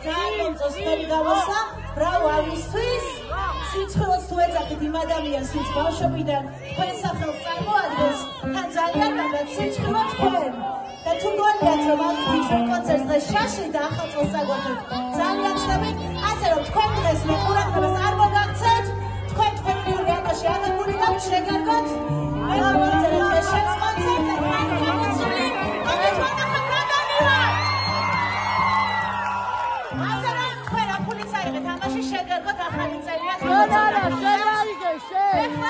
ძალიან მომწონს ხელი გავასვა ბრავო ამისთვის სიცხვილს თუ ეძახით იმ ადამიანს ვინც ბავშვობიდან თქვენ სახელს წარმოადგენს თან ძალიან მაგათ სიცხვილო თქვენ და თუ გონიათ რომ აგდით რომ კონცერტს დღეს შაში და ახალ წელს საგოთოთ ძალიან ცნობით ასე რომ თქვენ დღეს მე ყურადღებას არ მოგაქცევთ თქვენ თქვენი რეალობაში აგებული და შეგარგოთ მე მოგწერეთ ეს შენს კონცერტზე გამოსული ამით ვანახოთ რა გამივარ ასე რომ თქვენ აფულიც არიღეთ ამაში შეგარგოთ ახალი წერია შენ არა შენ არ იგე შენ